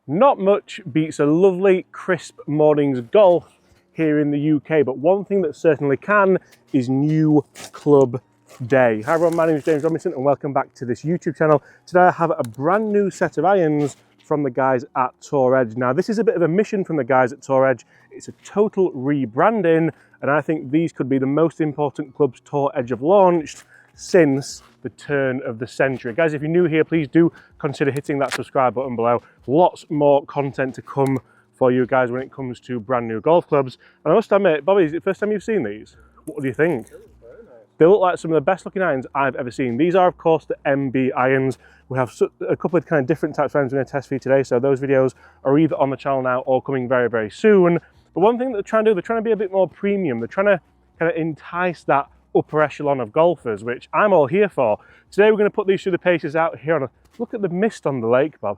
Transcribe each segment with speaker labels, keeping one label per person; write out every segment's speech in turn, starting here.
Speaker 1: Not much beats a lovely crisp morning's golf here in the UK, but one thing that certainly can is new club day. Hi everyone, my name is James Robinson and welcome back to this YouTube channel. Today I have a brand new set of irons from the guys at Tour Edge. Now this is a bit of a mission from the guys at Tour Edge. It's a total rebranding and I think these could be the most important clubs Tour Edge have launched since the turn of the century. Guys, if you're new here, please do consider hitting that subscribe button below. Lots more content to come for you guys when it comes to brand new golf clubs. And I must admit, Bobby, is it the first time you've seen these? What do you think? They look very nice. They look like some of the best looking irons I've ever seen. These are, of course, the MB irons. We have a couple of kind of different types of irons we're going to test for you today. So those videos are either on the channel now or coming very, very soon. But one thing that they're trying to do, they're trying to be a bit more premium. They're trying to kind of entice that upper echelon of golfers, which I'm all here for. Today we're going to put these through the paces out here on look at the mist on the lake, Bob.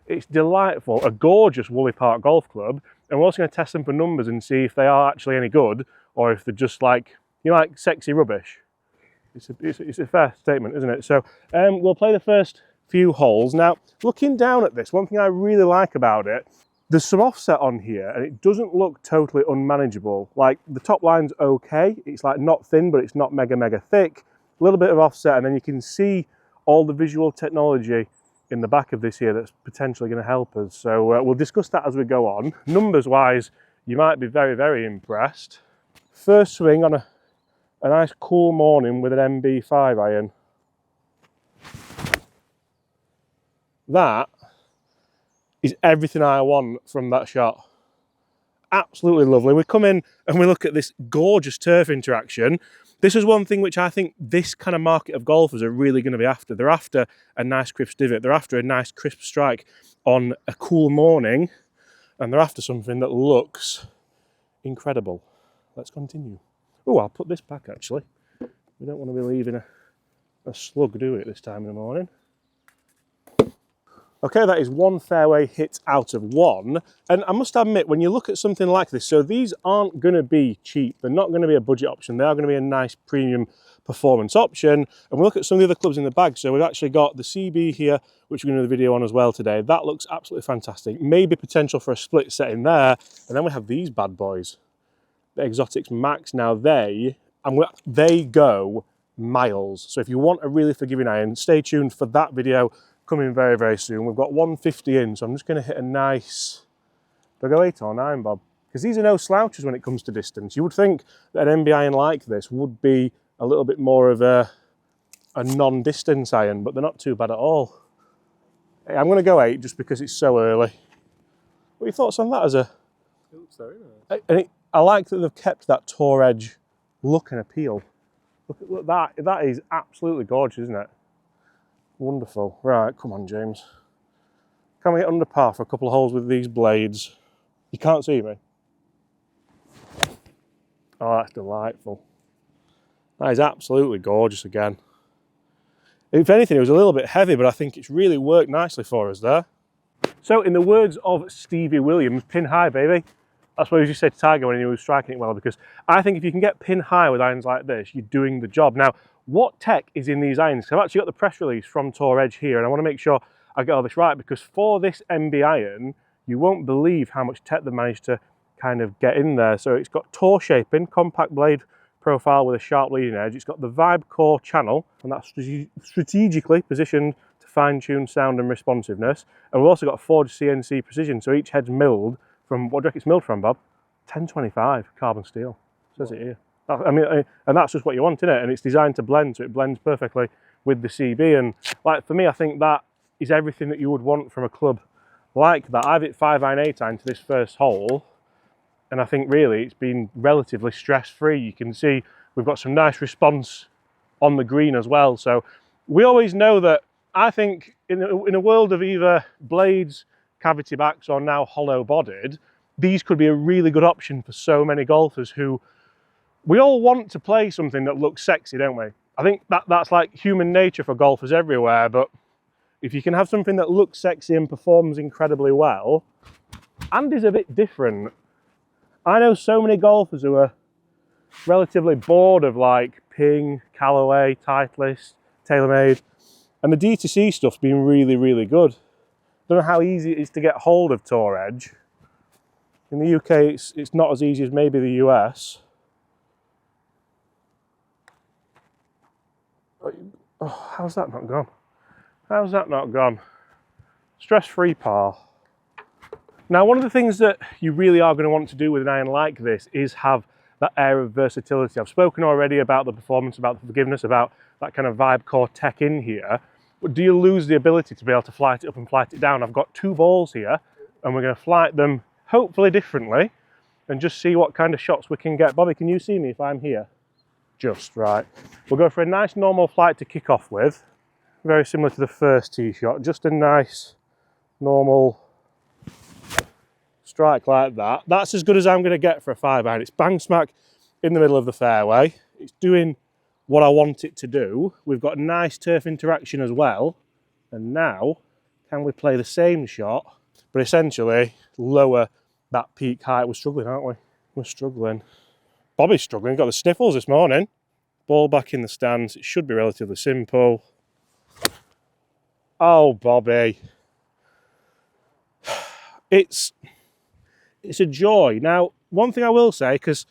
Speaker 1: It's delightful, a gorgeous Woolley Park golf club, and we're also going to test them for numbers and see if they are actually any good or if they're just like, you know, like sexy rubbish. It's a fair statement, isn't it? So we'll play the first few holes. Now, looking down at this, one thing I really like about it, there's some offset on here and it doesn't look totally unmanageable. Like the top line's okay, it's like not thin, but it's not mega thick. A little bit of offset and then you can see all the visual technology in the back of this here that's potentially going to help us. So we'll discuss that as we go on. Numbers wise, you might be very impressed. First swing on a nice cool morning with an MB5 iron. That is everything I want from that shot. Absolutely lovely. We come in and we look at this gorgeous turf interaction. This is one thing which I think this kind of market of golfers are really going to be after. They're after a nice crisp divot. They're after a nice crisp strike on a cool morning. And they're after something that looks incredible. Let's continue. Oh, I'll put this back actually. We don't want to be leaving a slug, do we, at this time in the morning? Okay, that is one fairway hit out of one. And I must admit, when you look at something like this, so these aren't going to be cheap. They're not going to be a budget option. They are going to be a nice premium performance option. And we look at some of the other clubs in the bag. So we've actually got the CB here, which we're going to do the video on as well today. That looks absolutely fantastic. Maybe potential for a split set in there. And then we have these bad boys, the Exotics Max. Now they go miles. So if you want a really forgiving iron, stay tuned for that video. Coming very soon. We've got 150 in, so I'm just going to hit a nice, do I go 8 or 9, Bob? Because these are no slouches when it comes to distance. You would think that an MB iron like this would be a little bit more of a non-distance iron, but they're not too bad at all. Hey, I'm going to go 8 just because it's so early. What are your thoughts on that? It looks very nice. And I like that they've kept that Tour Edge look and appeal. Look that is absolutely gorgeous, isn't it? Wonderful. Right, come on, James. Can we get under par for a couple of holes with these blades? You can't see me. Oh, that's delightful. That is absolutely gorgeous again. If anything, it was a little bit heavy, but I think it's really worked nicely for us there. So, in the words of Stevie Williams, pin high, baby. That's what he used to say to Tiger when he was striking it well, because I think if you can get pin high with irons like this, you're doing the job. Now, what tech is in these irons? I've actually got the press release from Tour Edge here, and I want to make sure I get all this right, because for this MB iron, you won't believe how much tech they've managed to kind of get in there. So it's got Tour shaping, compact blade profile with a sharp leading edge. It's got the Vibe Core channel, and that's strategically positioned to fine-tune sound and responsiveness. And we've also got forged CNC precision, so each head's milled from, what do you reckon it's milled from, Bob? 1025 carbon steel. Says it here. I mean, and that's just what you want, isn't it? And it's designed to blend, so it blends perfectly with the CB. And like for me, I think that is everything that you would want from a club like that. I've hit 5 iron 8 iron to this first hole, and I think really it's been relatively stress-free. You can see we've got some nice response on the green as well. So we always know that, I think in a world of either blades, cavity backs, or now hollow-bodied, these could be a really good option for so many golfers who, we all want to play something that looks sexy, don't we? I think that's like human nature for golfers everywhere, but if you can have something that looks sexy and performs incredibly well, and is a bit different. I know so many golfers who are relatively bored of like Ping, Callaway, Titleist, TaylorMade, and the DTC stuff's been really good. Don't know how easy it is to get hold of Tour Edge. In the UK, it's not as easy as maybe the US. Oh, how's that not gone? How's that not gone? Stress-free par. Now, one of the things that you really are going to want to do with an iron like this is have that air of versatility. I've spoken already about the performance, about the forgiveness, about that kind of Vibe Core tech in here. But do you lose the ability to be able to flight it up and flight it down? I've got 2 balls here, and we're going to flight them hopefully differently and just see what kind of shots we can get. Bobby, can you see me if I'm here? Just right. We'll go for a nice normal flight to kick off with. Very similar to the first tee shot. Just a nice normal strike like that. That's as good as I'm going to get for a 5-iron. It's bang smack in the middle of the fairway. It's doing what I want it to do. We've got a nice turf interaction as well. And now, can we play the same shot, but essentially lower that peak height? We're struggling, aren't we? We're struggling. Bobby's struggling, got the sniffles this morning. Ball back in the stands, it should be relatively simple. Oh, Bobby. It's a joy. Now, one thing I will say, because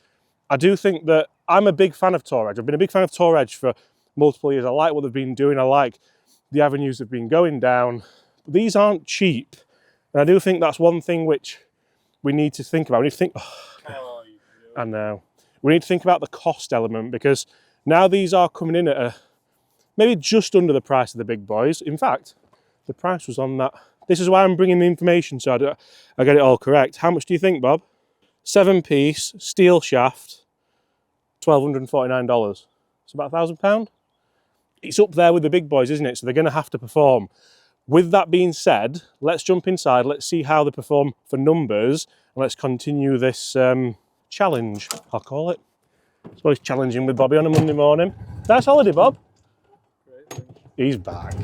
Speaker 1: I do think that I'm a big fan of Tour Edge. I've been a big fan of Tour Edge for multiple years. I like what they've been doing. I like the avenues they've been going down. But these aren't cheap. And I do think that's one thing which we need to think about. We need to think, I know. We need to think about the cost element, because now these are coming in at maybe just under the price of the big boys. In fact, the price was on that. This is why I'm bringing the information so I get it all correct. How much do you think, Bob? 7-piece, steel shaft, $1,249. It's about £1,000. It's up there with the big boys, isn't it? So they're going to have to perform. With that being said, let's jump inside. Let's see how they perform for numbers. And let's continue this challenge, I'll call it. It's always challenging with Bobby on a Monday morning. Nice holiday, Bob.
Speaker 2: Great.
Speaker 1: He's back.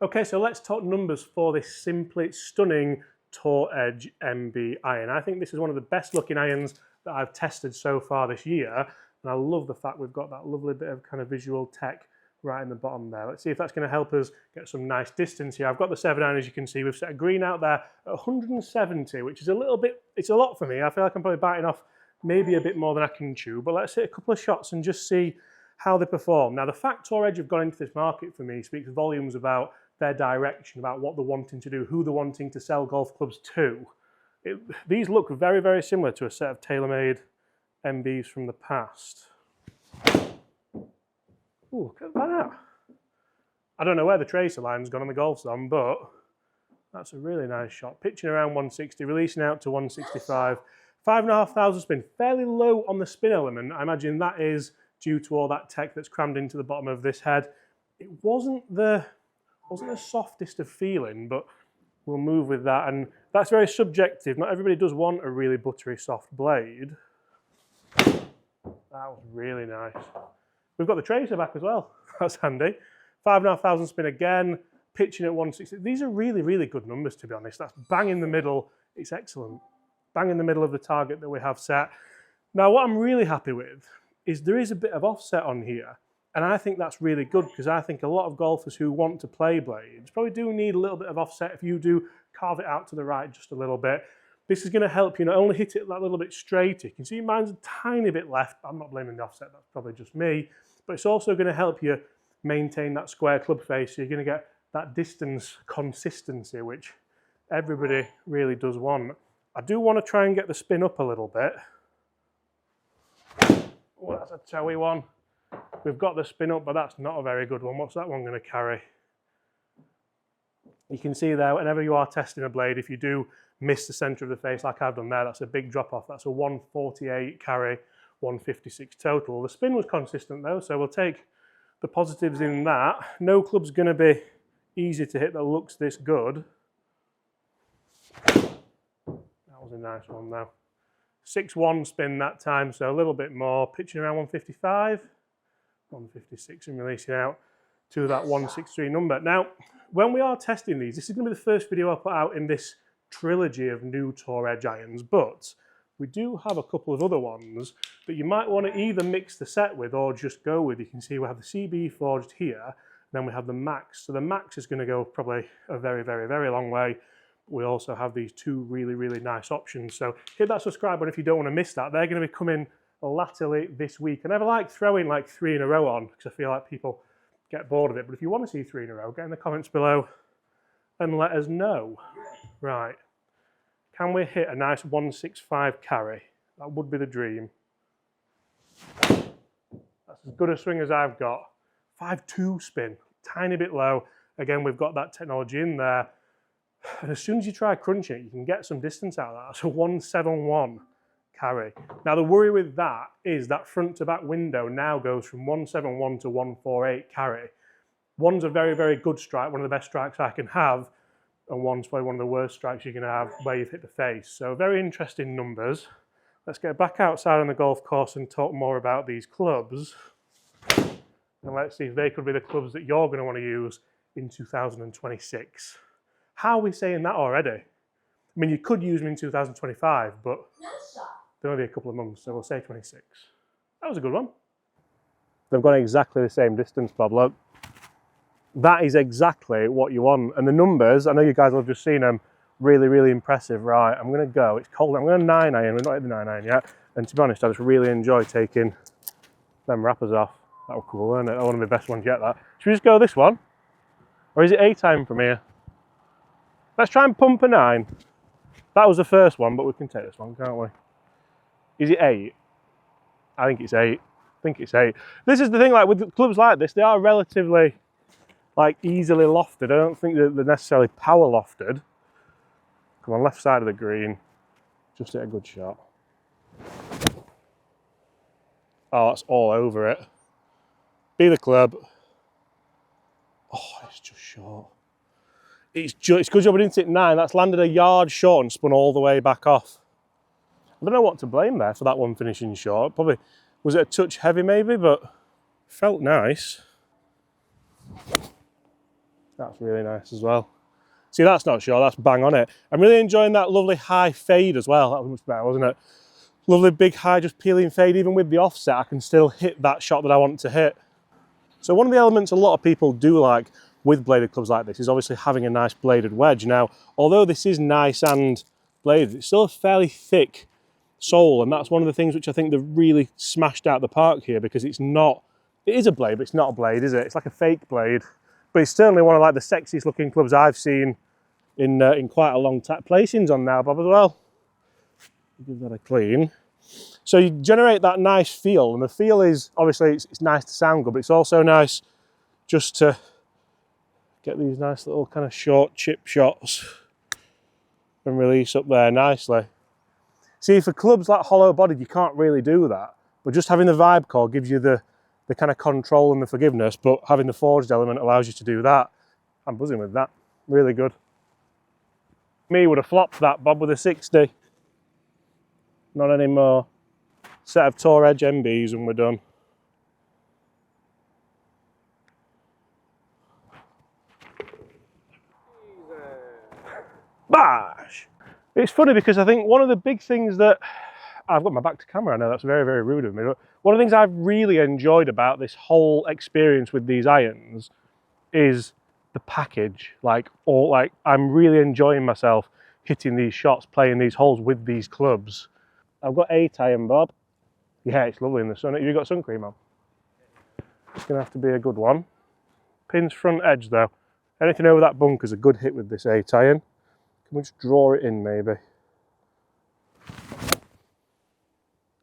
Speaker 1: Okay, so let's talk numbers for this simply stunning Tour Edge MB iron. I think this is one of the best looking irons that I've tested so far this year. And I love the fact we've got that lovely bit of kind of visual tech right in the bottom there. Let's see if that's going to help us get some nice distance here. I've got the 7-iron, as you can see. We've set a green out there at 170, which is a little bit, it's a lot for me. I feel like I'm probably biting off maybe a bit more than I can chew, but let's hit a couple of shots and just see how they perform. Now, the fact Tour Edge have gone into this market for me speaks volumes about their direction, about what they're wanting to do, who they're wanting to sell golf clubs to. These look very, very similar to a set of TaylorMade MBs from the past. Ooh, look at that. I don't know where the tracer line's gone on the Golf Zone, but that's a really nice shot. Pitching around 160, releasing out to 165. 5,500 spin, fairly low on the spin element. I imagine that is due to all that tech that's crammed into the bottom of this head. It wasn't the softest of feeling, but we'll move with that. And that's very subjective. Not everybody does want a really buttery soft blade. That was really nice. We've got the tracer back as well. That's handy. 5,500 spin again, pitching at 160. These are really, really good numbers, to be honest. That's bang in the middle. It's excellent. Bang in the middle of the target that we have set. Now, what I'm really happy with is there is a bit of offset on here. And I think that's really good, because I think a lot of golfers who want to play blades probably do need a little bit of offset. If you do carve it out to the right just a little bit, this is going to help you not only hit it that little bit straighter. You can see mine's a tiny bit left. I'm not blaming the offset, that's probably just me. But it's also going to help you maintain that square club face. So you're going to get that distance consistency, which everybody really does want. I do want to try and get the spin up a little bit. Oh, that's a toey one. We've got the spin up, but that's not a very good one. What's that one going to carry? You can see there, whenever you are testing a blade, if you do miss the centre of the face like I've done there, that's a big drop off. That's a 148 carry, 156 total. The spin was consistent though, so we'll take the positives in that. No club's going to be easy to hit that looks this good. That was a nice one though. 6-1 spin that time, so a little bit more. Pitching around 155, 156 and releasing out to that 163 number. Now, when we are testing these, this is going to be the first video I put out in this trilogy of new Tour Edge irons, but we do have a couple of other ones that you might want to either mix the set with or just go with. You can see we have the CB forged here, Then we have the Max. So the Max is going to go probably a very, very, very long way. We also have these two really, really nice options. So hit that subscribe button if you don't want to miss that. They're going to be coming latterly this week. I never like throwing like 3 in a row on because I feel like people get bored of it. But if you want to see 3 in a row, get in the comments below and let us know. Right. Can we hit a nice 165 carry? That would be the dream. That's as good a swing as I've got. 5-2 spin, tiny bit low. Again, we've got that technology in there. And as soon as you try crunching it, you can get some distance out of that. That's a 171 carry. Now, the worry with that is that front to back window now goes from 171 to 148 carry. One's a very, very good strike, one of the best strikes I can have, and one's probably one of the worst strikes you can have where you've hit the face. So very interesting numbers. Let's get back outside on the golf course and talk more about these clubs. And let's see if they could be the clubs that you're going to want to use in 2026. How are we saying that already? I mean, you could use them in 2025, but they're only a couple of months, so we'll say 26. That was a good one. They've gone exactly the same distance, Bob. Look, that is exactly what you want. And the numbers, I know you guys will have just seen them, really, really impressive. Right, I'm going to go. It's cold. I'm going to 9 iron. We're not at the 9 iron yet. And to be honest, I just really enjoy taking them wrappers off. That was cool, isn't it? That one of my best ones yet, that. Should we just go this one? Or is it 8 iron from here? Let's try and pump a 9. That was the first one, but we can take this one, can't we? Is it 8? I think it's 8. I think it's 8. This is the thing, like with clubs like this, they are relatively like easily lofted. I don't think that they're necessarily power lofted. Come on, left side of the green. Just hit a good shot. Oh, that's all over it. Be the club. Oh, it's just short. It's good job we didn't hit 9. That's landed a yard short and spun all the way back off. I don't know what to blame there for that one finishing short. Probably, was it a touch heavy maybe, but felt nice. That's really nice as well. See, that's not short, that's bang on it. I'm really enjoying that lovely high fade as well. That was much better, wasn't it? Lovely big high, just peeling fade. Even with the offset, I can still hit that shot that I want to hit. So one of the elements a lot of people do like with bladed clubs like this is obviously having a nice bladed wedge. Now, although this is nice and bladed, it's still a fairly thick sole, and that's one of the things which I think they've really smashed out the park here, because it's not, it is a blade, but it's not a blade, is it? It's like a fake blade, but it's certainly one of like the sexiest looking clubs I've seen in quite a long time. Placings on now, Bob, as well. Give that a clean. So you generate that nice feel, and the feel is obviously it's nice to sound good, but it's also nice just to get these nice little kind of short chip shots and release up there nicely. See, for clubs like hollow bodied, you can't really do that, but just having the Vibe Core gives you the kind of control and the forgiveness, but having the forged element allows you to do that. I'm buzzing with that, really good. Me would have flopped that, Bob, with a 60. Not anymore. Set of Tour Edge MBs and we're done. Bash! It's funny because I think one of the big things that, I've got my back to camera, I know that's very, very rude of me, but one of the things I've really enjoyed about this whole experience with these irons is the package. I'm really enjoying myself hitting these shots, playing these holes with these clubs. I've got 8 iron, Bob. Yeah, it's lovely in the sun. Have you got sun cream on? It's going to have to be a good one. Pins front edge though. Anything over that bunker's a good hit with this 8 iron. Can we just draw it in maybe?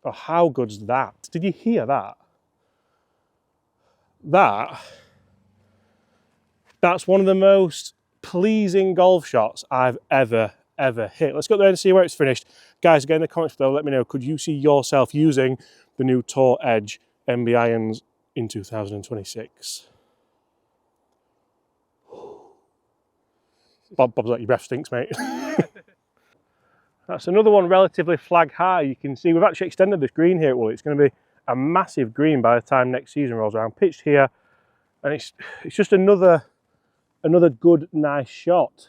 Speaker 1: Oh, how good's that? Did you hear that? That's one of the most pleasing golf shots I've ever hit. Let's go there and see where it's finished. Guys, again in the comments below, let me know, could you see yourself using the new Tour Edge MB irons in 2026? Bob's like, your breath stinks, mate. That's another one relatively flag high. You can see we've actually extended this green here at Woolwich. It's going to be a massive green by the time next season rolls around. Pitched here, and it's just another good, nice shot.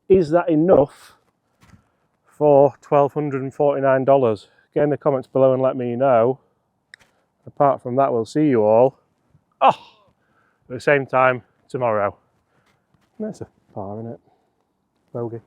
Speaker 1: Is that enough for $1,249? Get in the comments below and let me know. Apart from that, we'll see you all. Oh, At the same time, tomorrow. That's a par, isn't it? Bogey.